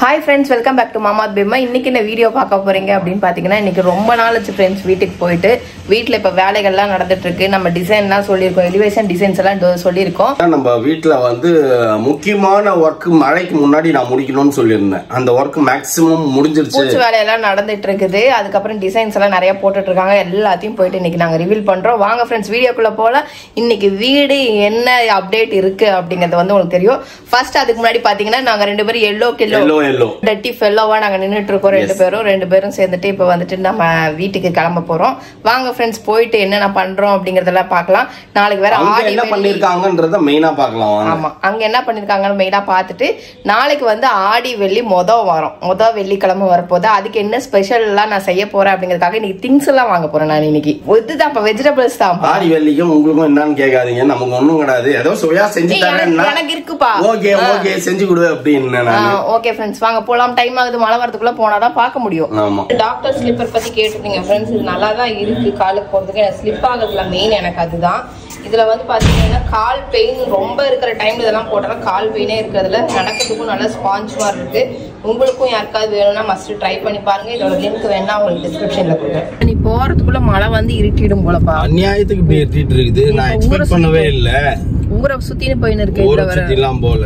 Hi friends, welcome back to Mama's Bimma. இன்னைக்கு இந்த video பார்க்க போறீங்க அப்படினு பாத்தீங்கன்னா இன்னைக்கு ரொம்ப நாள் ஆச்சு फ्रेंड्स வீட்டுக்கு போயிட்டு வீட்ல இப்ப வேலைகள் எல்லாம் நடந்துட்டு இருக்கு. நம்ம டிசைன்லாம் சொல்லிருக்கோம், எலிவேஷன் டிசைன்ஸ் எல்லாம் சொல்லிருக்கோம். நம்ம வீட்ல வந்து முக்கியமான வர்க் மழைக்கு முன்னாடி நான் முடிக்கணும்னு சொல்லிருந்தேன். அந்த வர்க் மேக்ஸिमम முடிஞ்சிருச்சு. பூச்சி வேலை எல்லாம் நடந்துட்டு இருக்குது. அதுக்கு அப்புறம் டிசைன்ஸ் எல்லாம் நிறைய போட்டுட்டு இருக்காங்க. எல்லாத்தையும் போயிட்டு இன்னைக்கு நாங்க ரிவீல் பண்றோம். வாங்க फ्रेंड्स வீடியோக்குள்ள போலாம். இன்னைக்கு வீடு என்ன அப்டேட் இருக்கு அப்படிங்கறது வந்து உங்களுக்கு தெரியும். ஃபர்ஸ்ட் அதுக்கு முன்னாடி பாத்தீங்கன்னா நாங்க ரெண்டு பேரும் yellow டட்டி ஃபெல்லோவா நாங்க நின்னுட்டு இருக்கோம். ரெண்டு பேரும் சேர்ந்துட்டு இப்ப வந்துட்டு நம்ம வீட்டுக்கு கிளம்ப போறோம். வாங்க फ्रेंड्स போயிட்டு என்னென்ன பண்றோம் அப்படிங்கறதெல்லாம் பார்க்கலாம். நாளைக்கு வேற ஆடி என்ன பண்ணிருக்காங்கன்றத மெயினா பார்க்கலாம். ஆமா, அங்க என்ன பண்ணிருக்காங்கன்னு மெயினா பார்த்துட்டு நாளைக்கு வந்து ஆடி வெள்ளி மொத வெள்ளிக்கிழமை வரப்போது. அதுக்கு என்ன ஸ்பெஷல் எல்லாம் நான் செய்ய போறேன் அப்படிங்கறதுக்காக இன்னைக்கு திங்ஸ் எல்லாம் வாங்க போறேன். நான் இன்னைக்கு இதுதான் வெஜிடபிள்ஸ் தான். ஆடி வெள்ளிக்கும் உங்களுக்கும் என்னன்னு கேட்காதீங்க. நமக்கு ஒண்ணும் கிடையாது. ஏதோ சுவையா செஞ்சு தரேன். எனக்கு இருக்குப்பா. ஓகே செஞ்சு கொடு அப்படின்னு. ஓகே फ्रेंड्स வாங்க போலாம். டைம் ஆகுது, மழை வரதுக்குள்ள போனாதான் பார்க்க முடியும். டாக்டர் ஸ்லிப்பர் பத்தி கேட்டிருக்கீங்க फ्रेंड्स. இது நல்லா தான் இருக்கு காலுக்கு போறதுக்கு. ஸ்லிப் ஆகுதுல மெயின் எனக்கு அதுதான். இதுல வந்து பாத்தீங்கன்னா கால் பெயின் ரொம்ப இருக்கிற டைம்ல இதெல்லாம் போட்டா கால் பெயினே இருக்கிறதுல நடக்கிறதுக்கும் நல்ல ஸ்பாஞ்ச் மாதிரி இருக்கு. உங்களுக்கும் யாருக்காவது வேணும்னா மஸ்ட் ட்ரை பண்ணி பாருங்க. இதோட லிங்க் வேணா உங்களுக்கு டிஸ்கிரிப்ஷன்ல கொடுக்குறேன். நீ போறதுக்குள்ள மழை வந்து இருட்டிடும் போலப்பா. அநியாயத்துக்கு இப்படி இருட்டிட்டு இருக்குது. நான் எக்ஸ்பெக்ட் பண்ணவே இல்ல. ஊரை சுத்தின்னு போயின்னு இருக்கு. ஊரை சுத்திலாம் போல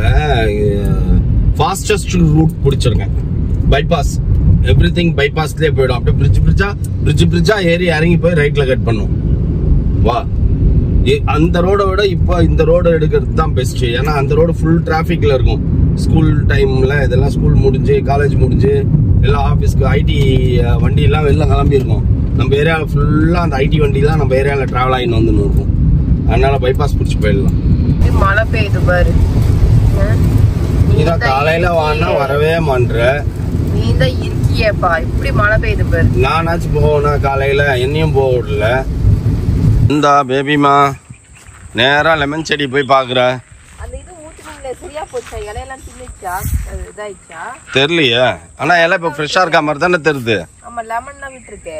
ஃபாஸ்டஸ்ட் ரூட் பிடிச்சிருங்க. பைபாஸ் எவ்ரிதிங் பைபாஸ்லயே போயிடும். அப்படியே பிரிட்ஜா ஏறி இறங்கி போய் ரைட்ல கட் பண்ணும். வா, அந்த ரோட விட இப்ப இந்த ரோட எடுக்கிறது தான் பெஸ்ட். ஏன்னா அந்த ரோடு ஃபுல் டிராபிக்ல இருக்கும். ஸ்கூல் டைம்ல இதெல்லாம் ஸ்கூல் முடிஞ்சு காலேஜ் முடிஞ்சு எல்லாம் ஆபீஸ்க்கு ஐடி வண்டி எல்லாம் வெளில கிளம்பி இருக்கும். நம்ம ஏரியாவில் ஃபுல்லா அந்த ஐடி வண்டி தான் நம்ம ஏரியாவில் டிராவல் ஆகின்னு வந்து இருக்கும். அதனால பைபாஸ் பிடிச்சி போயிடலாம். மழை பெய்யுது பாரு. நீதான் காலையில வானா வரவே மாட்ற. நீதான் இருக்கியேப்பா. இப்படி மழை பெய்யுது பாரு. நானாச்சும் போவேனா காலையில, என்னையும் போக விடல. இந்த பேபிமா நேரா லெமன் செடி போய் பாக்குற. அந்த இது ஊத்துனீங்களே சரியா போச்சா? இலையெல்லாம் தின்னுச்சா? இதாயிச்சா தெரியலையே. ஆனா இலை இப்ப ஃப்ரெஷ்ஷா இருக்க மாதிரி தானே தெரியுது. ஆமா, லெமன்லாம் விட்டுருக்கு.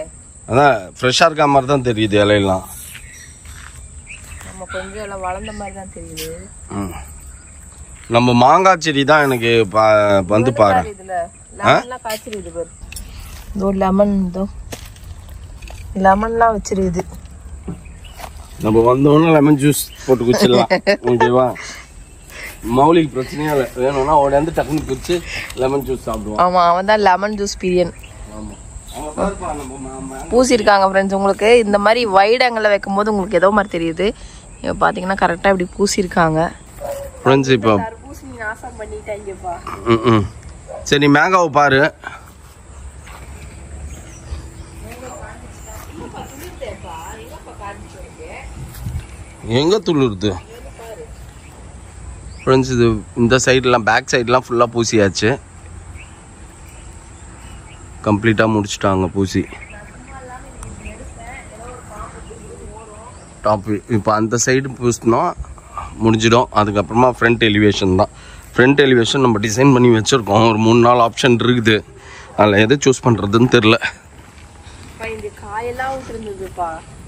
அதான் ஃப்ரெஷ்ஷா இருக்க மாதிரி தான் தெரியுது இலையெல்லாம். நம்ம கொஞ்சம் எல்லாம் வளர்ந்த மாதிரி தான் தெரியுது. நம்ம மாங்காய் செடி தான் எனக்கு வந்து பாரு. இதுல லெமன்லாம் காய்ச்சிருது பாரு. இதோ லெமன்லாம் வச்சிருது. நம்ம வந்தோன்னா லெமன் ஜூஸ் போட்டு குடிச்சிடலாம். ஓகேவா? மௌலிக்கு பிரச்சனையா இல்லை. வேணும்னா அவட வந்து டக்குன்னு குடிச்சு லெமன் ஜூஸ் சாப்பிடுவான். ஆமா, அவன் தான் லெமன் ஜூஸ் பிரியன். பூசிருக்காங்க ஃப்ரெண்ட்ஸ். உங்களுக்கு இந்த மாதிரி வைடங்களை வைக்கும் போது உங்களுக்கு ஏதோ மாதிரி தெரியுது. பாத்தீங்கன்னா கரெக்டா இப்படி பூசிருக்காங்க ஃப்ரெண்ட்ஸ். இப்போ நாசம் பண்ணிட்டாங்கப்பா. சரி, நீ மேங்காவை பாரு. எங்க துள்ளுருது ஃப்ரெண்ட்ஸ்? இது இந்த சைட்லாம் பேக் சைட்லாம் ஃபுல்லாக பூசியாச்சு. கம்ப்ளீட்டாக முடிச்சுட்டாங்க பூசி. டாப் இப்போ அந்த சைடு பூசினோம் முடிஞ்சிடும். அதுக்கப்புறமா ஃப்ரண்ட் எலிவேஷன் தான். ஃப்ரண்ட் எலிவேஷன் நம்ம டிசைன் பண்ணி வச்சுருக்கோம். ஒரு 3-4 ஆப்ஷன் இருக்குது. அதில் எதை சூஸ் பண்ணுறதுன்னு தெரில.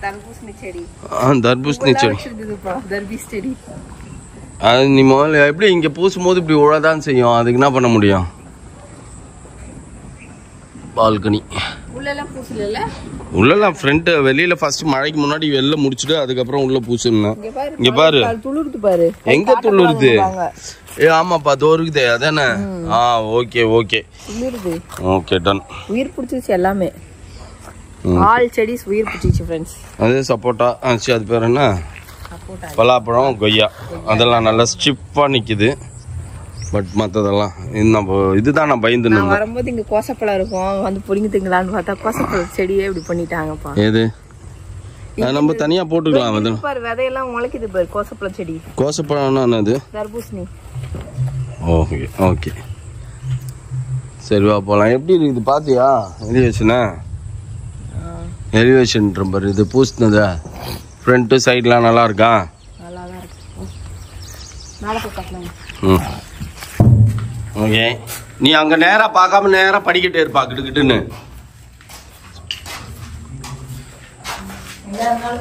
தர்பூசணி செடி அது நீ முதல்ல எப்படி இங்கே பூசும் போது இப்படி உழதான் செய்யும். அதுக்கு என்ன பண்ண முடியும்? பால்கனி உள்ளலாம் ஃப்ரண்ட் வெளியில ஃபர்ஸ்ட் மழைக்கு முன்னாடி வெளில முடிச்சுட்டு அதுக்கப்புறம் உள்ள பூசணும். இங்க பாரு எங்க துள்ளுருது. ஆமாப்பா தோறுக்குதே அதானே. Okay okay done. உயிர் பிடிச்சிச்சு எல்லாமே. ஆல் செடிஸ் உயிர் பிடிச்சிச்சு ஃப்ரெண்ட்ஸ். அது சப்போட்டா. அது பேர் என்ன? பலாப்பழம், கொய்யா அதெல்லாம் நல்லா ஸ்டிப்பா நிக்குது. பட் மற்றதெல்லாம் நம்ம இதுதான் நான் பயந்து வரும்போது இங்க கோசப்பழம் இருக்கும் வந்து புடிங்கிட்டீங்களான்னு பார்த்தா கோசப்பழ செடியே இப்படி பண்ணிட்டாங்கப்பா. ஏது நம்ம தனியா போட்டுக்கலாம். விதையெல்லாம் முளைக்குது பாரு. கோசப்பழம் செடி. கோசப்பழம்னா என்னது? தர்பூசணி. ஓகே சரி வா போலாம். எப்படி இருக்குது பாத்தியா எலிவேஷன் பாரு. இது பூசினதா ஃப்ரண்ட் சைட்லாம் நல்லா இருக்கா? நல்லாதான் இருக்கு. ஓகே, நீ அங்க நேரா பார்க்காம நேரா படிக்கிட்டே இருப்பா கிட்டுன்னு.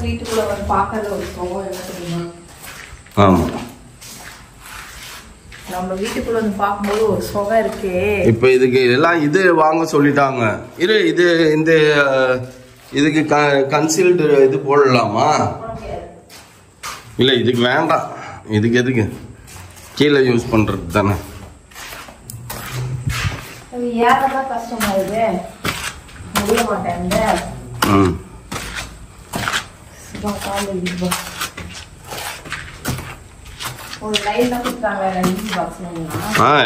வீட்டுக்குள்ள வந்து பார்க்கறது ஒரு கோவம் என்ன தெரியுமா? ஆமா நம்ம வீட்டுக்குள்ள வந்து பாக்கும்போது ஒரு சுகம் இருக்கு. இப்போ இதுக்கு எல்லாம் இது வாங்க சொல்லிட்டாங்க. இது இந்த இதுக்கு கன்சீல்டு இது போடலாமா? இல்ல இதுக்கு வேண்டாம். இதுக்கு எதுக்கு கீழே யூஸ் பண்றது தானே. ஏறதான் கஷ்டமா இருக்கு, முடிய மாட்டேங்க.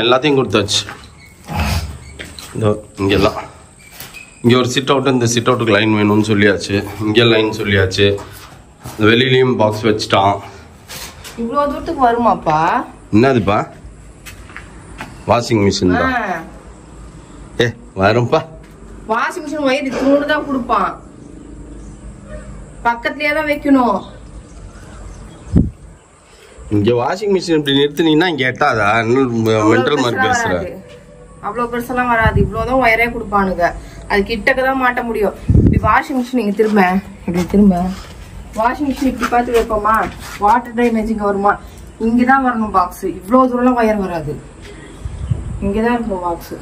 எல்லாத்தையும் கொடுத்தாச்சு. இங்கெல்லாம் இங்கே ஒரு சிட் அவுட், இந்த சிட் அவுட்டுக்கு லைன் வேணும்னு சொல்லியாச்சு. இங்கே லைன் சொல்லியாச்சு. வெளியிலையும் பாக்ஸ் வச்சுட்டான். இவ்வளோ தூரத்துக்கு வருமாப்பா? என்னதுப்பா? வாஷிங் மிஷின் தான். வரும்பா. வாஷிங் மிஷின் வயிறு தூண்டு தான் கொடுப்பான், பக்கத்துலயே தான் வைக்கணும். இங்க வாஷிங் மிஷின் இப்படி நிறுத்தினீங்கன்னா இங்க எட்டாதா? மென்டல் மாதிரி பேசுற. அவ்வளவு பெருசெல்லாம் வராது, இவ்வளவுதான் வயரே கொடுப்பானுங்க. அது கிட்டக்கதான் மாட்ட முடியும். இப்படி வாஷிங் மிஷின் இங்க திரும்ப, இப்படி திரும்ப வாஷிங் மிஷின் இப்படி பார்த்து வைப்போமா, வாட்டர் ட்ரைனேஜ் இங்க வருமா, இங்கதான் வரணும் பாக்ஸ். இவ்வளவு தூரம் வயர் வராது, இங்கதான் இருக்கும் பாக்ஸ்.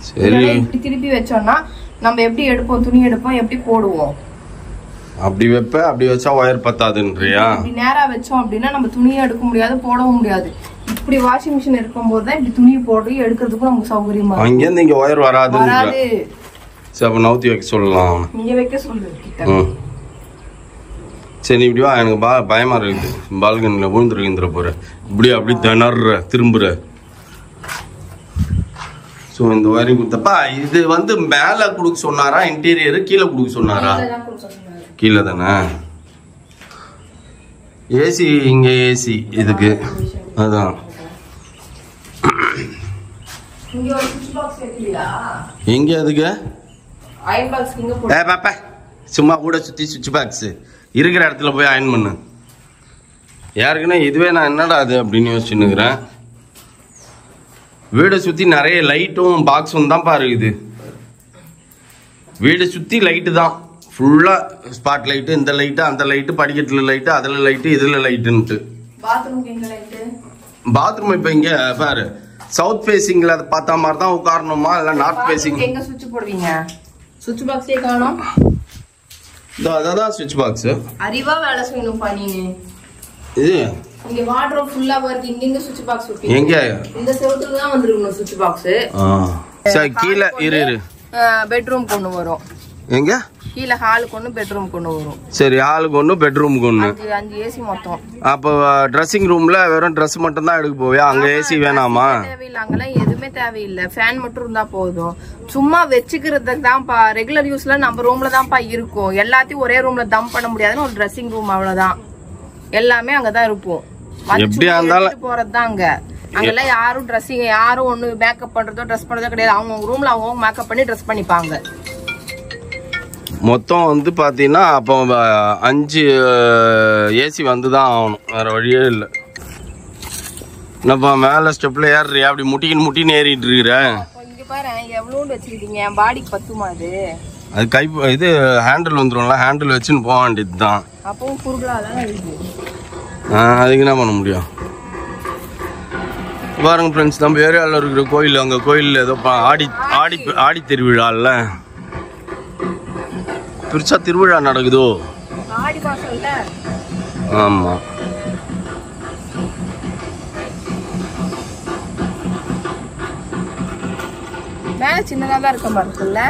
இப்படி திருப்பி வச்சோம்னா நம்ம எப்படி எடுப்போம், துணி எடுப்போம், எப்படி போடுவோம்? அப்படி வைப்ப, அப்படி வச்சா ஒயர் பத்தாதுன்றியா? இப்படி நேரா வச்சோம் அப்படின்னா நம்ம துணியை எடுக்க முடியாது, போடவும் முடியாது. இப்படி வாஷிங் மிஷின் இருக்கும் போது தான் இப்படி துணியை போட்டு எடுக்கிறதுக்கும் நமக்கு சௌகரியமா. அங்க இருந்து இங்க ஒயர் வராது. சரி, அப்ப நவுத்தி வைக்க சொல்லலாம். இங்க வைக்க சொல்லு கிட்ட. சரி, இப்படி வா. எனக்கு பயமா இருக்குது. பால்கனில விழுந்துருக்கிற போற. இப்படி அப்படி திணற திரும்புற. ஸோ இந்த ஒயரிங் கொடுத்தப்பா இது வந்து மேலே கொடுக்க சொன்னாரா, இன்டீரியர் கீழே கொடுக்க சொன்னாரா? கீழே தானே. ஏசி இங்கே, ஏசி இதுக்கு அதான். எங்க அதுக்கு பாப்பா சும்மா கூட சுத்தி சுவிட்ச் பாக்ஸ் இருக்கிற இடத்துல போய் அயன் பண்ணு. யாருக்குன்னா இதுவே நான் என்னடா அது அப்படின்னு யோசிச்சுன்னுக்குறேன். வீடை சுற்றி நிறைய லைட்டும் பாக்ஸும் தான் இருக்குது. வீடை சுற்றி லைட்டு தான் ஃபுல்லாக. ஸ்பாட் லைட்டு, இந்த லைட்டு, அந்த லைட்டு, படிக்கட்டில் லைட்டு, அதில் லைட்டு, இதில் லைட்டுன்ட்டு. பாத்ரூம் இப்போ இங்கே பாரு, சவுத் ஃபேஸிங்கில் அதை பார்த்தா மாதிரி தான் உட்காரணுமா, இல்லை நார்த் ஃபேஸிங்? எங்கே சுவிட்ச் போடுவீங்க? சுவிட்ச் பாக்ஸே காணோம். அதான் சுவிட்ச் பாக்ஸ். அறிவா வேலை செய்யணும் பண்ணீங்க. இது இங்க வார்ட்ரோப் ஃபுல்லா வருது. இங்க சுவிட்ச் பாக்ஸ் வைப்பீங்க. எங்க? இந்த செவுத்துல தான் வந்திருக்கும் சுவிட்ச் பாக்ஸ். சரி, கீழ இரு. பெட்ரூம் கொண்டு வரும். எங்க? கீழ ஹாலுக்கு ஒன்னு, பெட்ரூம் கொண்டு வரும். சரி, ஹாலுக்கு ஒன்னு, பெட்ரூமுக்கு ஒன்னு. 5 ஏசி மொத்தம். அப்ப ட்ரெஸ்ஸிங் ரூம்ல வெறும் Dress மட்டும் தான் எடுக்க போவியா? அங்க ஏசி வேணாமா? தேவையில்லை, அங்கெல்லாம் எதுவுமே தேவையில்லை. ஃபேன் மட்டும் இருந்தா போதும். சும்மா வச்சுக்கிறதுக்கு தான்ப்பா. ரெகுலர் யூஸ்ல நம்ம ரூம்ல தான்ப்பா இருக்கும். எல்லாத்தையும் ஒரே ரூம்ல தம் பண்ண முடியாதுன்னு ஒரு ட்ரெஸ்ஸிங் ரூம், அவ்வளவுதான். எல்லாமே அங்கதான் இருக்கும். எப்படியா இருந்தாலும் போறதுதான் அங்க. அங்கெல்லாம் யாரும் ட்ரெஸ்ஸிங், யாரும் ஒண்ணு மேக்கப் பண்றதோ ட்ரெஸ் பண்றதோ கிடையாது. அவங்க ரூம்ல அவங்க மேக்கப் பண்ணி ட்ரெஸ் பண்ணிப்பாங்க. மொத்தம் வந்து பாத்தீங்கன்னா அப்போ 5 ஏசி வந்துதான் ஆகணும், வேற வழியே இல்லை. என்னப்பா மேல ஸ்டெப்ல ஏறுறியா? அப்படி முட்டின்னு ஏறிட்டு இருக்கிற. இங்க பாரு எவ்வளவு வச்சிருக்கீங்க, என் பாடிக்கு பத்துமா அது? அது கை இது ஹேண்டில் வந்துரும்ல, ஹேண்டில் வச்சுன்னு போக வேண்டியது தான். அப்பவும் குறுகலாதான் இருக்கு. அதுக்கு என்ன பண்ண முடியும்? பாருங்க ஃப்ரெண்ட்ஸ், நம்ம ஏரியாவில் இருக்கிற கோயில், அங்கே கோயிலில் ஏதோ ஆடி திருவிழாவில் பெருசா திருவிழா நடக்குதோ? ஆடி மாசம்ல. ஆமா. மேல சின்னதா தான் இருக்க மாதிரி இருக்குல்ல.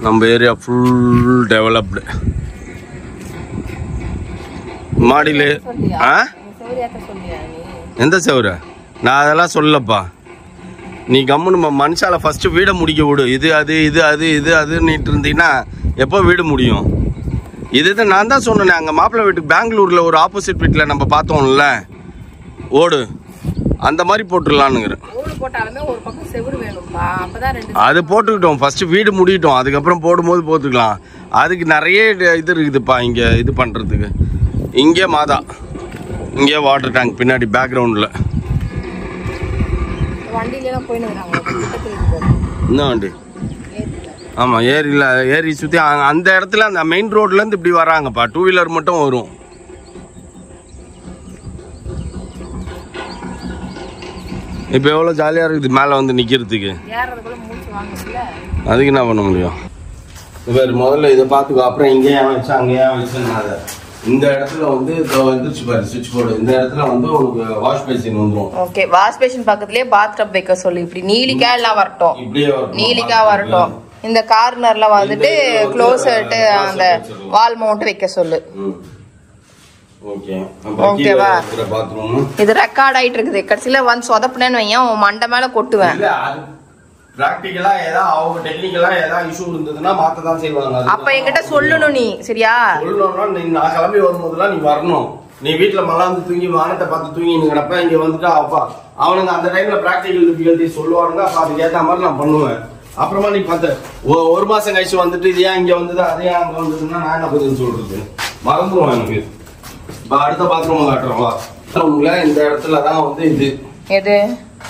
நம்ம ஏரியா ஃபுல் டெவலப்டு. மாடியில எந்த செவரு? நான் அதெல்லாம் சொல்லப்பா. நீ கம்முன்னு மனுஷால ஃபர்ஸ்ட் வீடை முடிக்க விடு. இது அது இது அது இது அதுன்னுட்டு இருந்தீங்கன்னா எப்போ வீடு முடியும்? இது நான் தான் சொன்னேன். அங்கே மாப்பிள்ளை வீட்டுக்கு பெங்களூர்ல ஒரு ஆப்போசிட் வீட்டில் நம்ம பார்த்தோம்ல ஓடு, அந்த மாதிரி போட்டுடலான்னுங்கிறேன். அது போட்டுக்கிட்டோம், ஃபர்ஸ்ட் வீடு முடிக்கிட்டோம், அதுக்கப்புறம் போடும்போது போட்டுக்கலாம். அதுக்கு நிறைய இது இருக்குதுப்பா இங்கே இது பண்ணுறதுக்கு. இங்கே மாதா, இங்கே வாட்டர் டேங்க் பின்னாடி பேக்ரவுண்டில். என்ன வண்டி? ஆமா ஏரி சுத்தி அந்த இடத்துல அந்த மெயின் ரோட்ல இருந்து இப்படி வராங்கப்பா. 2 வீலர் மட்டும் வரும். இப்ப எவ்வளவு ஜாலியா இருக்குது மேல வந்து நிக்கிறதுக்கு. அதுக்கு என்ன பண்ண முடியும்? முதல்ல இதை பாத்துக்கோ. அப்புறம் இங்கேயா வச்சு அங்கேயா வச்சுனாத. இந்த இடத்துல வந்து வந்துருச்சு பாரு சுவிட்ச் போர்டு. இந்த இடத்துல வந்து உனக்கு வாஷ் பேசின் வந்துரும். ஓகே, வாஷ் பேசின் பக்கத்துலயே பாத் டப் வைக்க சொல்லு. இப்படி நீலிக்கா எல்லாம் வரட்டும், இப்படியே வரட்டும், நீலிக்கா வரட்டும். இந்த கார்னர்ல வந்துட்டு க்ளோசட் அந்த வால் மவுண்ட் வைக்க சொல்லு. ஓகே, ஓகேவா? இது ரெக்கார்ட் ஆயிட்டு இருக்குது. கடைசியில வந்து சொதப்புனேன்னு வையன், உன் மண்டை மேல கொட்டுவேன். பிராக்டிகலா ஏதாவது அவங்க டெக்னிக்கலா ஏதாவது இஷ்யூ இருந்ததுன்னா மாத்த தான் செய்வாங்க. அப்ப என்கிட்ட சொல்லணும் நீ, சரியா? சொல்லணும்னா நீ நான் கிளம்பி வரும்போதுலாம் நீ வரணும். நீ வீட்டுல மல்லாந்து தூங்கி வானத்தை பார்த்து தூங்கினுங்கிறப்ப இங்க வந்துட்டா அப்பா அவனுங்க அந்த டைம்ல பிராக்டிகல் டிஃபிகல்ட்டி சொல்லுவானுங்க. அப்ப அதுக்கு ஏத்த மாதிரி நான் பண்ணுவேன். அப்புறமா நீ பார்த்த 1 மாசம் கழிச்சு வந்துட்டு இது ஏன் இங்க வந்தது அதே அங்க வந்ததுன்னா நான் என்ன பதில் சொல்றது? மறந்துடும் எனக்கு. அடுத்த பாத்ரூம் காட்டுறோம். உங்களை இந்த இடத்துலதான் வந்து இது எது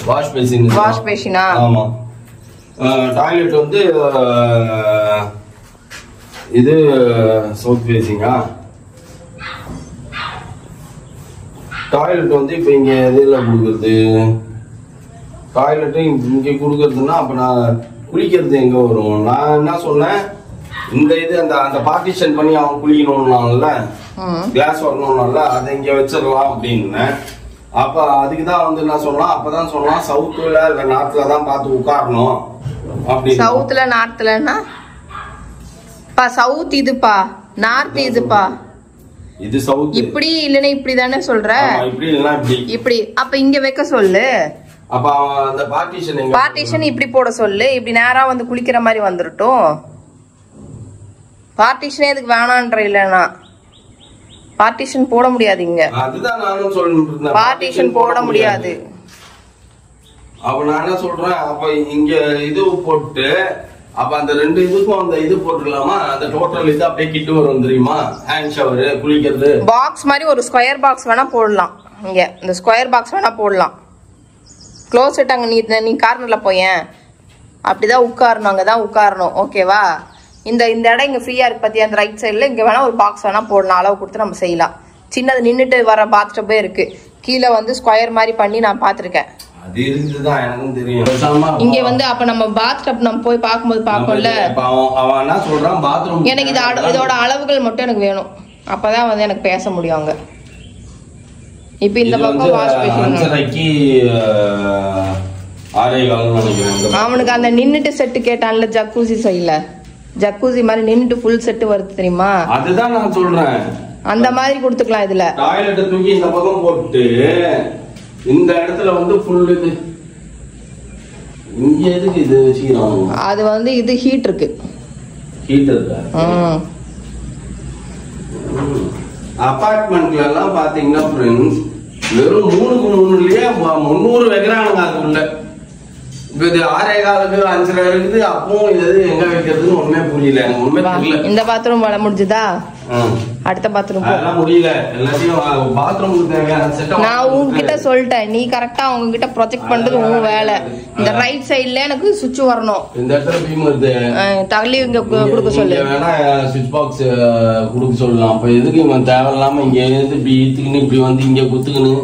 வாஷ் பேசின். வாஷ் பேசினா? ஆமா. டாய்லெட் வந்து இது சவுத் ஃபேசிங்கா. டாய்லெட் வந்து இப்ப இங்க எதுல கொடுக்கறது? டாய்லெட் இங்க கொடுக்கறதுன்னா அப்ப நான் குளிக்கிறது எங்க வரும்? நான் என்ன சொன்னேன், இந்த இது அந்த பார்ட்டிஷன் பண்ணி அவன் குளிக்கணும்னால கிளாஸ் வரணும்னால அதை இங்க வச்சிடலாம் அப்படின்னு. அப்ப அதுக்குதான் வந்து என்ன சொல்லலாம், அப்பதான் சொல்லலாம் சவுத்துல இல்ல நார்த்ல தான் பார்த்து உட்காரணும். சவுத்ல நார்த்லன்னா சவுத் இதுப்பா, நார்த் இதுப்பா. இது சவுத். இப்படி இல்லனா இப்படி தானே சொல்ற? இப்படி இல்லனா இப்படி. இப்படி. அப்ப இங்க வைக்க சொல்லு. அப்ப அந்த பார்ட்டிஷன் எங்க? பார்ட்டிஷன் இப்படி போட சொல்லு. இப்படி நேரா வந்து குளிக்கிற மாதிரி வந்துரட்டும். பார்ட்டிஷனே எதுக்கு வேணான்ற? இல்லனா பார்ட்டிஷன் போட முடியாது இங்க. அதுதான் நானும் சொல்றேன். பார்ட்டிஷன் போட முடியாது. அப்ப நான் என்ன சொல்றேன், அப்ப இங்க இது போட்டு அப்ப அந்த 2 இதுக்கும் அந்த இது போட்டுடலாமா? அந்த டோட்டல் இது அப்படியே கிட்ட வரும் தெரியுமா? ஹேண்ட் ஷவர், குளிக்கிறது பாக்ஸ் மாதிரி ஒரு ஸ்கொயர் பாக்ஸ் வேணா போடலாம். இங்க இந்த ஸ்கொயர் பாக்ஸ் வேணா போடலாம். க்ளோசட் அங்க நீ கார்னர்ல போயேன். அப்படிதான் உட்காரணும், அங்கதான் உட்காரணும். ஓகேவா? இந்த இடம் இங்க ஃப்ரீயா இருக்கு பத்தியா? அந்த ரைட் சைடுல இங்க வேணா ஒரு பாக்ஸ் வேணா போடலாம். அளவு கொடுத்து நம்ம செய்யலாம். சின்னது நின்னுட்டு வர பாத் டப்பே இருக்கு. கீழே வந்து ஸ்கொயர் மாதிரி பண்ணி நான் பாத்திருக்கேன். அது இருக்குதான், எனக்கும் தெரியும். இங்க வந்து அப்ப நம்ம பாத் டப் நம்ம போய் பாக்கும்போது பாப்போம்ல. அவன் என்ன சொல்றான், பாத்ரூம் எனக்கு இதோட அளவுகள் மட்டும் எனக்கு வேணும். அப்பதான் வந்து எனக்கு பேச முடியும் அங்க. இப்ப இந்த பக்கம் வாஷ் பேசின் அவனுக்கு அந்த நின்னுட்டு செட்டு கேட்டான்ல, ஜக்கூசி சைடுல ஜக்கூசி மாதிரி நின்னுட்டு ஃபுல் செட் வருது தெரியுமா? அதுதான் நான் சொல்றேன். அந்த மாதிரி கொடுத்துக்கலாம். இதுல டாய்லெட் தூக்கி இந்த பக்கம் போட்டு இந்த இடத்துல வந்து ஃபுல் இது இங்க எதுக்கு இது வச்சுக்கிறாங்க? அது வந்து இது ஹீட் இருக்கு. ஹீட் இருக்கா? அபார்ட்மெண்ட்ல எல்லாம் பாத்தீங்கன்னா ஃப்ரெண்ட்ஸ் வெறும் 3x3லயே 300 வைக்கிறானுங்க. அதுக்குள்ள இப்ப இது 6.25 5.5 இருக்குது. அப்போ இது எங்க வைக்கிறதுன்னு ஒண்ணுமே புரியல. எனக்கு உண்மை தெரியல. இந்த பாத்ரூம் வர முடிஞ்சுதா? அடுத்த பாத்ரூம் முடியல. எல்லாத்தையும் பாத்ரூமுக்கு தேவையான செட்டப் நான் உங்ககிட்ட சொல்லிட்டேன். நீ கரெக்டா அவங்க கிட்ட ப்ரொஜெக்ட் பண்றது உன் வேலை. இந்த ரைட் சைடுல எனக்கு சுவிட்ச் வரணும். இந்த இடத்துல பீம் வருது, தள்ளி இங்க கொடுக்க சொல்லு. வேணா சுவிட்ச் பாக்ஸ் கொடுக்க சொல்லலாம். அப்ப எதுக்கு இவன் தேவையில்லாம இங்க இருந்து இப்படி இழுத்துக்கின்னு இப்படி வந்து இங்க குத்துக்கணும்.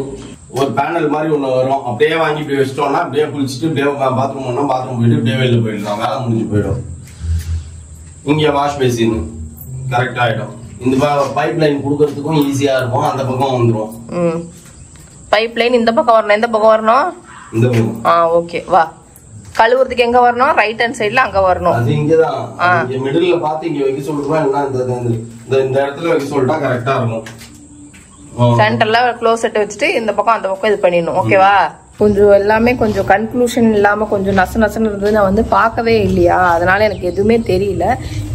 ஒரு பேனல் மாதிரி ஒண்ணு வரும். அப்படியே வாங்கி இப்படி வச்சிட்டோம்னா அப்படியே குளிச்சுட்டு அப்படியே பாத்ரூம் ஒண்ணா பாத்ரூம் போயிட்டு அப்படியே வெளில போயிடலாம். வேலை முடிஞ்சு போயிடும். இங்க வாஷ் பேசின் கரெக்ட் ஆயிடும். இந்த பைப் லைன் குடுக்கறதுக்கும் ஈஸியா இருக்கும். அந்த பக்கம் வந்துரும். பைப் லைன் இந்த பக்கம் வரணும். எந்த பக்கம் வரணும்? இந்த பக்கம். ஓகே வா. கழுவுறதுக்கு எங்க வரணும்? ரைட் ஹேண்ட் சைடுல அங்க வரணும். அது இங்கதான். இங்க மிடில்ல பாத்து இங்க வைக்க சொல்றேன். இந்த இடத்துல வைக்க சொல்லிட்டா கரெக்டா இருக்கும். சென்டர்ல க்ளோசெட் வச்சுட்டு இந்த பக்கம் அந்த பக்கம் இது பண்ணிடணும். ஓகேவா? கொஞ்சம் எல்லாமே கொஞ்சம் கன்க்ளூஷன் இல்லாம கொஞ்சம் நசன்னு இருந்தது. நான் வந்து பார்க்கவே இல்லையா, அதனால எனக்கு எதுவுமே தெரியல.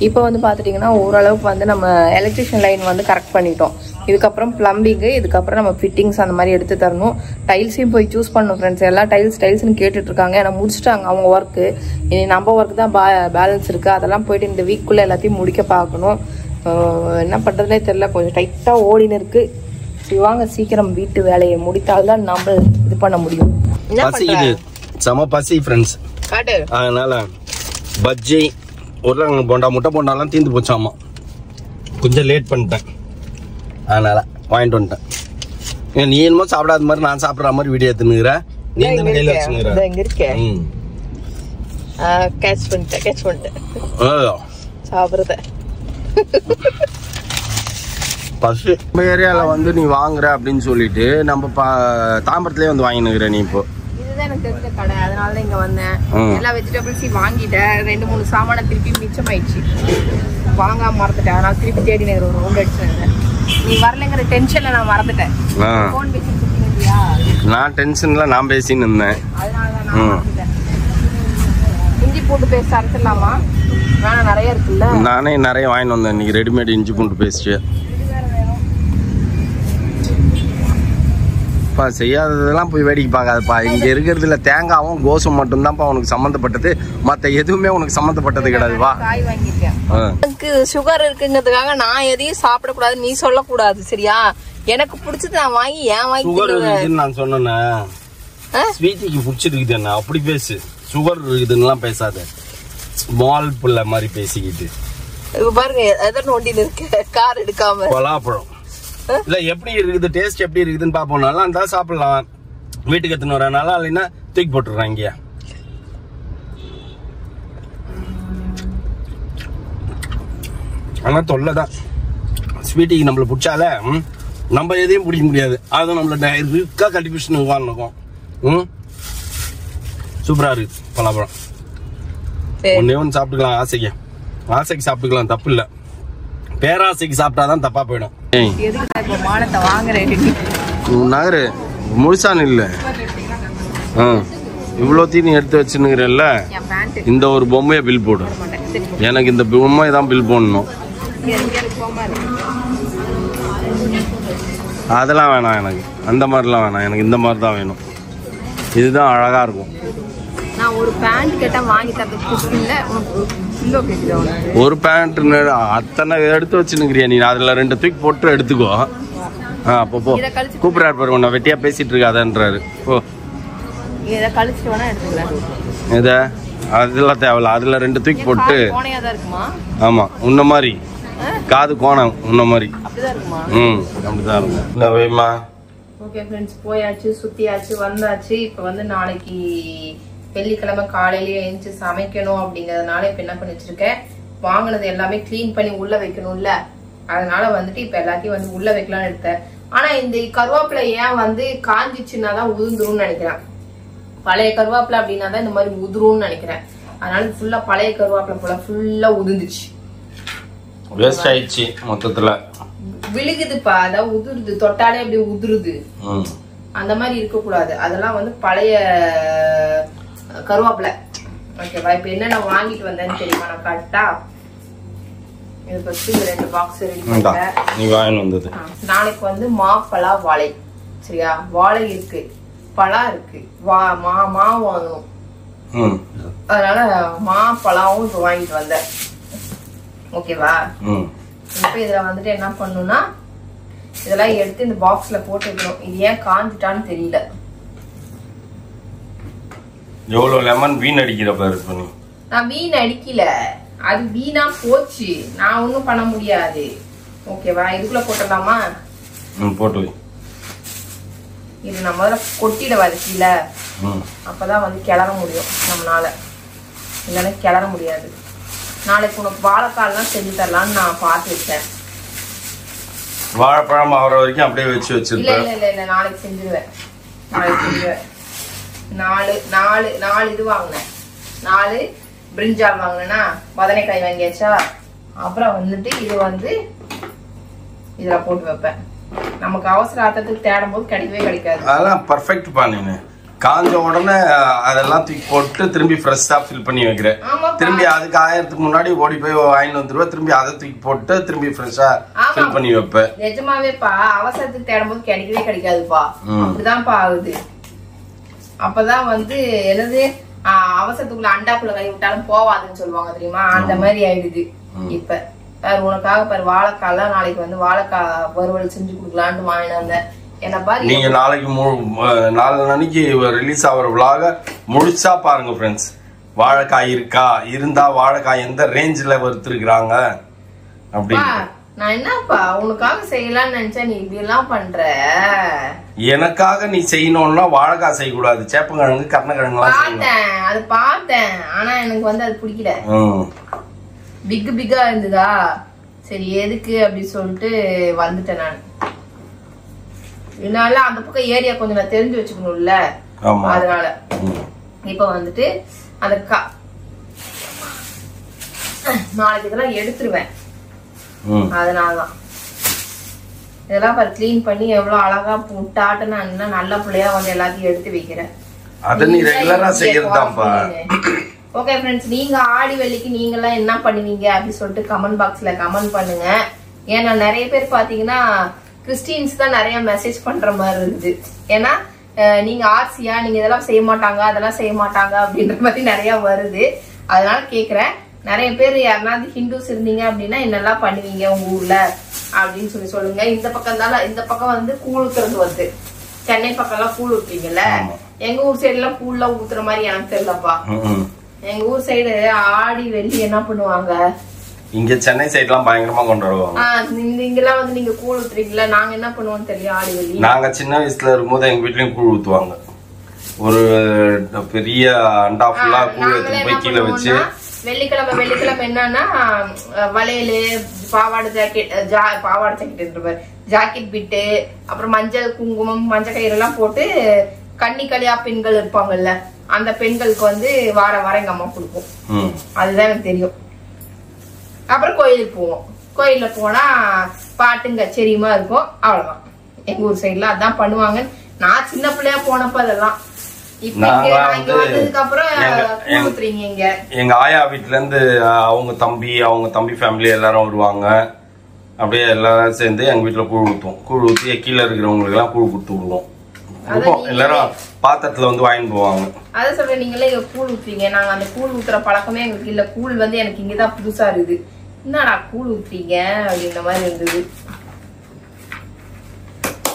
இப்போ வந்து பாத்துட்டீங்கன்னா ஓரளவுக்கு வந்து நம்ம எலக்ட்ரிஷியன் லைன் வந்து கரெக்ட் பண்ணிட்டோம். இதுக்கப்புறம் பிளம்பிங்கு, இதுக்கப்புறம் நம்ம ஃபிட்டிங்ஸ் அந்த மாதிரி எடுத்து தரணும். டைல்ஸையும் போய் சூஸ் பண்ணணும் ஃப்ரெண்ட்ஸ். எல்லா டைல்ஸ்னு கேட்டுட்டு இருக்காங்க. ஏன்னா முடிச்சுட்டாங்க அவங்க ஒர்க்கு. இனி நம்ம ஒர்க் தான் பேலன்ஸ் இருக்கு. அதெல்லாம் போயிட்டு இந்த வீக்குள்ள எல்லாத்தையும் முடிக்க பார்க்கணும். என்ன பண்றதுனே தெரியல. கொஞ்சம் டைட்டா ஓடின்னு இருக்கு. வாங்க சீக்கிரம் வீட்டு வேலையை முடித்தால்தான் நம்ம இது பண்ண முடியும். செம பசி ஃப்ரெண்ட்ஸ். அதனால பஜ்ஜி உருளைக்கிழங்கு போண்டா முட்டை போண்டாலாம் தீர்ந்து போச்சாமா. கொஞ்சம் லேட் பண்ணிட்டேன், அதனால வாங்கிட்டு வந்துட்டேன். நீ என்னமோ சாப்பிடாத மாதிரி நான் சாப்பிட்ற மாதிரி வீடியோ எடுத்துனுக்குறேன். நீ இந்த கையில் வச்சுக்கிறேன். கேட்ச் பண்ணிட்டேன் சாப்பிட்றத. ஃபர்ஸ்ட் நம்ம ஏரியாவில் வந்து நீ வாங்குற அப்படின்னு சொல்லிட்டு நம்ம தாம்பரத்துலேயே வந்து வாங்கினுக்குற. நீ இப்போ இதுதான் எனக்கு தெரிஞ்ச கடை, அதனால தான் இங்கே வந்தேன். எல்லா வெஜிடபிள்ஸையும் வாங்கிட்டேன். 2-3 சாமான திருப்பி மிச்சமாயிடுச்சு, வாங்காம மறந்துட்டேன். அதனால திருப்பி தேடி ஒரு ரவுண்ட் அடிச்சிருந்தேன். நீ வரலைங்கிற டென்ஷன்ல நான் மறந்துட்டேன். ஃபோன் பேசிட்டு இருக்கீங்க. நான் டென்ஷன்ல நான் பேசின்னு இருந்தேன், அதனால தான் நான் மறந்துட்டேன். இஞ்சி பூண்டு பேஸ்ட் அரைச்சிடலாமா? வேணாம், நிறைய இருக்குல்ல. நானே நிறைய வாங்கிட்டு வந்தேன் இன்னைக்கு, ரெடிமேட் இஞ்சி பூண்டு பேஸ்ட். செய்யாததெல்லாம் போய் வேடிக்கை பார்க்காதப்பா. இங்க இருக்கிறதுல தேங்காவும் கோசும் மட்டும்தான்ப்பா உனக்கு சம்மந்தப்பட்டது, மற்ற எதுவுமே உனக்கு சம்மந்தப்பட்டது கிடையாதுப்பா. காய் வாங்கிருக்கேன். எனக்கு சுகர் இருக்குங்கிறதுக்காக நான் எதையும் சாப்பிடக்கூடாது நீ சொல்லக்கூடாது, சரியா? எனக்கு பிடிச்சது நான் வாங்கி ஏன் வாங்கி சுகர் இருக்குதுன்னு நான் சொன்னேன். ஸ்வீட்டிக்கு பிடிச்சிருக்குது என்ன அப்படி பேசு, சுகர் இருக்குதுன்னு பேசாத. ஸ்மால் புள்ள மாதிரி பேசிக்கிட்டு பாருங்க எதோ நோண்டின்னு இருக்கு கார் எடுக்காம. பலாப்பழம் இல்ல எப்படி இருக்குது, டேஸ்ட் எப்படி இருக்குதுன்னு பாப்போம். நல்லா இருந்தா சாப்பிடலாம், வீட்டுக்கு எடுத்துன்னு வர. நல்லா இல்லைன்னா தூக்கி போட்டுடுறேன் இங்க. ஆனா தொல்லைதான், ஸ்வீட்டிக்கு நம்மள பிடிச்சால நம்ம எதையும் பிடிக்க முடியாது. அதுவும் நம்மள இருக்கா கண்டிபியூஷன் இருக்கும். சூப்பரா இருக்கு பலாப்பழம். ஒன்னே ஒன்று சாப்பிட்டுக்கலாம், ஆசைக்கு சாப்பிட்டுக்கலாம், தப்பு இல்லை. பேராசைக்கு சாப்பிட்டாதான் தப்பா போயிடும். நகரு முழுசான் இல்ல, இவ்வளோத்தையும் நீ எடுத்து வச்சுன்னுக்கிறல்ல. இந்த ஒரு பொம்மையை பில் போடு. எனக்கு இந்த பொம்மையை தான் பில் போடணும். அதெல்லாம் வேணாம் எனக்கு, அந்த மாதிரிலாம் வேணாம். எனக்கு இந்த மாதிரி தான் வேணும். இதுதான் அழகா இருக்கும். ஒரு பேண்ட் கேட்டா வாங்கி ஒரு பேண்ட் அத்தனை எடுத்து வச்சுன்னுக்கிறியா நீ? அதுல 2 தூக்கி போட்டு எடுத்துக்கோ. அப்போ போ, கூப்பிடாரு பாரு, உன்னை வெட்டியா பேசிட்டு இருக்காதன்றாரு. ஓ இத அதெல்லாம் தேவையில்ல, அதுல 2 தூக்கி போட்டு. ஆமா, உன்ன மாதிரி காது கோணம், உன்ன மாதிரி. அப்படிதான் இருக்கும். இந்த வேமா ஓகே ஃப்ரெண்ட்ஸ், போயாச்சு, சுத்தியாச்சு, வந்தாச்சு. இப்போ வந்து நாளைக்கு வெள்ளிக்கிழமை காலையிலேயே எழுந்து சமைக்கணும் அப்படிங்கறதுனால இப்ப என்ன பண்ணி வச்சிருக்கேன், வாங்கினது எல்லாமே கிளீன் பண்ணி உள்ள வைக்கணும்ல. அதனால வந்துட்டு இப்ப எல்லாத்தையும் வந்து உள்ள வைக்கலாம்னு எடுத்தேன். ஆனா இந்த கருவேப்பிலை ஏன் வந்து காஞ்சிச்சுன்னா தான் உதிர்ந்துரும்னு நினைக்கிறேன். பழைய கருவேப்பிலை அப்படின்னா தான் இந்த மாதிரி உதிரும்னு நினைக்கிறேன். அதனால ஃபுல்லா பழைய கருவேப்பிலை போல ஃபுல்லா உதிர்ந்துச்சு, வேஸ்ட் ஆயிடுச்சு மொத்தத்துல. விழுகுதுப்பா, அதான் உதிருது, தொட்டாலே அப்படி உதிருது. அந்த மாதிரி இருக்க கூடாது. அதெல்லாம் வந்து பழைய கருவேப்பிலை. ஓகேவா? இப்ப என்ன நான் வாங்கிட்டு வந்தேன்னு தெரியுமா? நான் கரெக்டா இது ஃபர்ஸ்ட் 2 பாக்ஸ் ரெடி பண்ணிட்டேன். நீ வாங்கிட்டு வந்தது. நாளைக்கு வந்து மாப்பழா வாழை, சரியா? வாழை இருக்கு, பழா இருக்கு, மா வாங்கணும். அதனால மாப்பழாவும் இப்ப வாங்கிட்டு வந்தேன். ஓகேவா? இப்ப இதுல வந்துட்டு என்ன பண்ணணும்னா இதெல்லாம் எடுத்து இந்த பாக்ஸ்ல போட்டு வைக்கணும். இது ஏன் காஞ்சிட்டான்னு தெரியல. எவ்வளவு லெமன் வீண் அடிக்கிற பாரு. நான் வீண் அடிக்கல, அது வீணா போச்சு. நான் ஒண்ணும் பண்ண முடியாது. ஓகேவா? இதுக்குள்ள போட்டலாமா? போட்டு இது நம்ம முதல்ல கொட்டிட வதக்கில, அப்பதான் வந்து கிளற முடியும் நம்மளால, இல்லைன்னா கிளற முடியாது. நாளைக்கு உனக்கு வாழைக்கால்லாம் செஞ்சு தரலான்னு நான் பார்த்து வச்சேன். வாழைப்பழம் ஆகிற வரைக்கும் அப்படியே வச்சு வச்சிருக்கேன். இல்ல இல்ல இல்ல, நாளைக்கு செஞ்சிருவேன். நாளைக்கு செஞ்சிருவேன். 4 இது வாங்கினேன். 4 பிரிஞ்சால் வாங்கினேன்னா பதனைக்காய் வாங்கியாச்சா. அப்புறம் வந்துட்டு இது வந்து இதுல போட்டு வைப்பேன். நமக்கு அவசர ஆத்தத்துக்கு தேடும் போது கிடைக்கவே கிடைக்காது. அதெல்லாம் பர்ஃபெக்ட் பண்ணு. காஞ்ச உடனே அதெல்லாம் தூக்கி போட்டு திரும்பி ஃப்ரெஷ்ஷா ஃபில் பண்ணி வைக்கிறேன். திரும்பி அதுக்கு ஆயிரத்துக்கு முன்னாடி ஓடி போய் வாங்கிட்டு வந்துருவேன். திரும்பி அதை தூக்கி போட்டு திரும்பி ஃப்ரெஷ்ஷா ஃபில் பண்ணி வைப்பேன். நிஜமாவேப்பா, அவசரத்துக்கு தேடும் போது கிடைக்கவே கிடைக்காதுப்பா. அப்படிதான்ப்பா ஆகுது. அப்பதான் வந்து என்னது அவசரத்துக்குள்ள அண்டாக்குள்ள கை விட்டாலும் போவாதுன்னு சொல்லுவாங்க தெரியுமா? அந்த மாதிரி ஆயிடுது. இப்ப பாரு, உனக்காக பாரு வாழைக்காலாம் நாளைக்கு வந்து வாழைக்காய் வறுவல் செஞ்சு கொடுக்கலான்னு வாங்கிட்டு வந்தேன். என்ன பாரு, நீங்க நாளைக்கு 4 நாளைக்கு ரிலீஸ் ஆகிற விலாக முழுசா பாருங்க ஃப்ரெண்ட்ஸ். வாழைக்காய் இருக்கா, இருந்தா வாழைக்காய் எந்த ரேஞ்சில வறுத்துருக்காங்க அப்படின்னு. நான் என்னப்பா உனக்காக செய்யலாம்னு நினைச்சா நீ இப்படி எல்லாம் பண்ற. எனக்காக நீ செய்யணும்னா வாழைக்காய் செய்யக்கூடாது, சேப்பங்கிழங்கு கருணக்கிழங்கு பார்த்தேன், அது பார்த்தேன். ஆனா எனக்கு வந்து அது பிடிக்கல, பிக்கா இருந்ததா. சரி எதுக்கு அப்படி சொல்லிட்டு வந்துட்டேன் நான். இதனால அந்த பக்கம் ஏரியா கொஞ்சம் நான் தெரிஞ்சு வச்சுக்கணும்ல, அதனால இப்ப வந்துட்டு அந்த நாளைக்கு இதெல்லாம் எடுத்துருவேன். அதனாலதான் இதெல்லாம் பாரு கிளீன் பண்ணி எவ்வளவு அழகா புட்டாட்டு நான் இன்னும் நல்ல பிள்ளையா வந்து எல்லாத்தையும் எடுத்து வைக்கிறேன். ஓகே ஃப்ரெண்ட்ஸ், நீங்க ஆடி வெள்ளிக்கு நீங்க எல்லாம் என்ன பண்ணுவீங்க அப்படின்னு சொல்லிட்டு கமெண்ட் பாக்ஸ்ல கமெண்ட் பண்ணுங்க. ஏன்னா நிறைய பேர் பாத்தீங்கன்னா கிறிஸ்டியன்ஸ் தான் நிறைய மெசேஜ் பண்ற மாதிரி இருக்குது. ஏன்னா நீங்க ஆர்சியா, நீங்க இதெல்லாம் செய்ய மாட்டாங்க அதெல்லாம் செய்ய மாட்டாங்க அப்படின்ற மாதிரி நிறைய வருது. அதனால கேக்குறேன், நிறைய பேர் யாருனாவது ஹிந்துஸ் இருந்தீங்க அப்படின்னா என்னெல்லாம் பண்ணுவீங்க உங்க ஊர்ல அப்படின்னு சொல்லி சொல்லுங்க. இந்த பக்கம் தானே, இந்த பக்கம் வந்து கூழ் ஊத்துறது வந்து சென்னை பக்கம் எல்லாம் கூழ் ஊத்துறீங்கல்ல. எங்க ஊர் சைடு எல்லாம் கூழ் எல்லாம் ஊத்துற மாதிரி எனக்கு தெரியலப்பா. எங்க ஊர் சைடு ஆடி வெள்ளி என்ன பண்ணுவாங்க, இங்க சென்னை சைடு எல்லாம் பயங்கரமா கொண்டாடுவாங்க. இங்கெல்லாம் வந்து நீங்க கூழ் ஊத்துறீங்களா, நாங்க என்ன பண்ணுவோம் தெரியும். ஆடி வெள்ளி நாங்க சின்ன வயசுல இருக்கும்போது எங்க வீட்லயும் கூழ் ஊத்துவாங்க. ஒரு பெரிய அண்டா ஃபுல்லா கூழ் எடுத்து போய் கீழே வச்சு வெள்ளிக்கிழமை என்னன்னா வளையலு, பாவாடை ஜாக்கெட் ஜாக்கெட் பிட்டு, அப்புறம் மஞ்சள் குங்குமம் மஞ்சள் கயிறு எல்லாம் போட்டு கன்னி கல்யா பெண்கள் இருப்பாங்கல்ல, அந்த பெண்களுக்கு வந்து வாரம் எங்க அம்மா கொடுப்போம். அதுதான் எனக்கு தெரியும். அப்புறம் கோயிலுக்கு போவோம். கோயில்ல போனா பாட்டுங்க கச்சேரியுமா இருக்கும். அவ்வளவுதான் எங்க ஊர் சைட்ல அதான் பண்ணுவாங்க. நான் சின்ன பிள்ளையா போனப்ப அதெல்லாம். எங்க ஆயா வீட்டுல இருந்து அவங்க தம்பி ஃபேமிலி எல்லாரும் வருவாங்க. அப்படியே எல்லாரும் சேர்ந்து எங்க வீட்டுல கூழ் ஊத்துவோம். கூழ் ஊத்தி கீழே இருக்கிறவங்களுக்கு எல்லாம் கூழ் கொடுத்து விடுவோம். எல்லாரும் பாத்திரத்துல வந்து வாங்கிட்டு போவாங்க. அத சொல்றேன், நீங்களே கூழ் ஊத்துறீங்க. நாங்க அந்த கூழ் ஊத்துற பழக்கமே எங்களுக்கு இல்ல. கூழ் வந்து எனக்கு இங்கதான் புதுசா இருக்குது. என்னடா கூழ் ஊத்துறீங்க அப்படின்ற மாதிரி இருந்தது.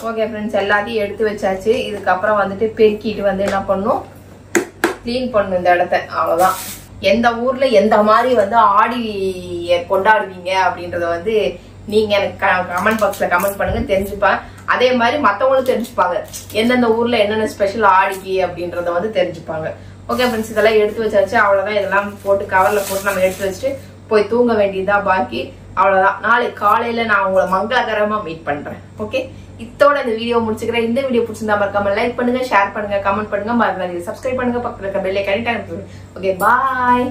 ஓகே ஃப்ரெண்ட்ஸ், எல்லாத்தையும் எடுத்து வச்சாச்சு. இதுக்கப்புறம் வந்துட்டு பெருக்கிட்டு வந்து என்ன பண்ணும், கிளீன் பண்ணும் இந்த இடத்த. அவ்வளவுதான். எந்த ஊர்ல எந்த மாதிரி வந்து ஆடி கொண்டாடுவீங்க அப்படின்றத வந்து நீங்க எனக்கு கமெண்ட் பாக்ஸ்ல கமெண்ட் பண்ணுங்க, தெரிஞ்சுப்பேன். அதே மாதிரி மத்தவங்களும் தெரிஞ்சுப்பாங்க எந்தெந்த ஊர்ல என்னென்ன ஸ்பெஷல் ஆடிக்கு அப்படின்றத வந்து தெரிஞ்சுப்பாங்க. ஓகே ஃப்ரெண்ட்ஸ், இதெல்லாம் எடுத்து வச்சாச்சு. அவ்வளவுதான். இதெல்லாம் போட்டு கவர்ல போட்டு நம்ம எடுத்து வச்சுட்டு போய் தூங்க வேண்டியதுதான் பாக்கி. அவ்வளவுதான். நாளைக்கு காலையில நான் உங்களை மங்களகரமா மீட் பண்றேன். ஓகே, இத்தோட இந்த வீடியோ முடிச்சுக்கிறேன். இந்த வீடியோ பிடிச்சிருந்தா மறக்காம லைக் பண்ணுங்க, ஷேர் பண்ணுங்க, கமெண்ட் பண்ணுங்க, மறக்காம சப்ஸ்கிரைப் பண்ணுங்க, பக்கத்துல இருக்க பெல் ஐகானை டைப் பண்ணுங்க. ஓகே, பாய்.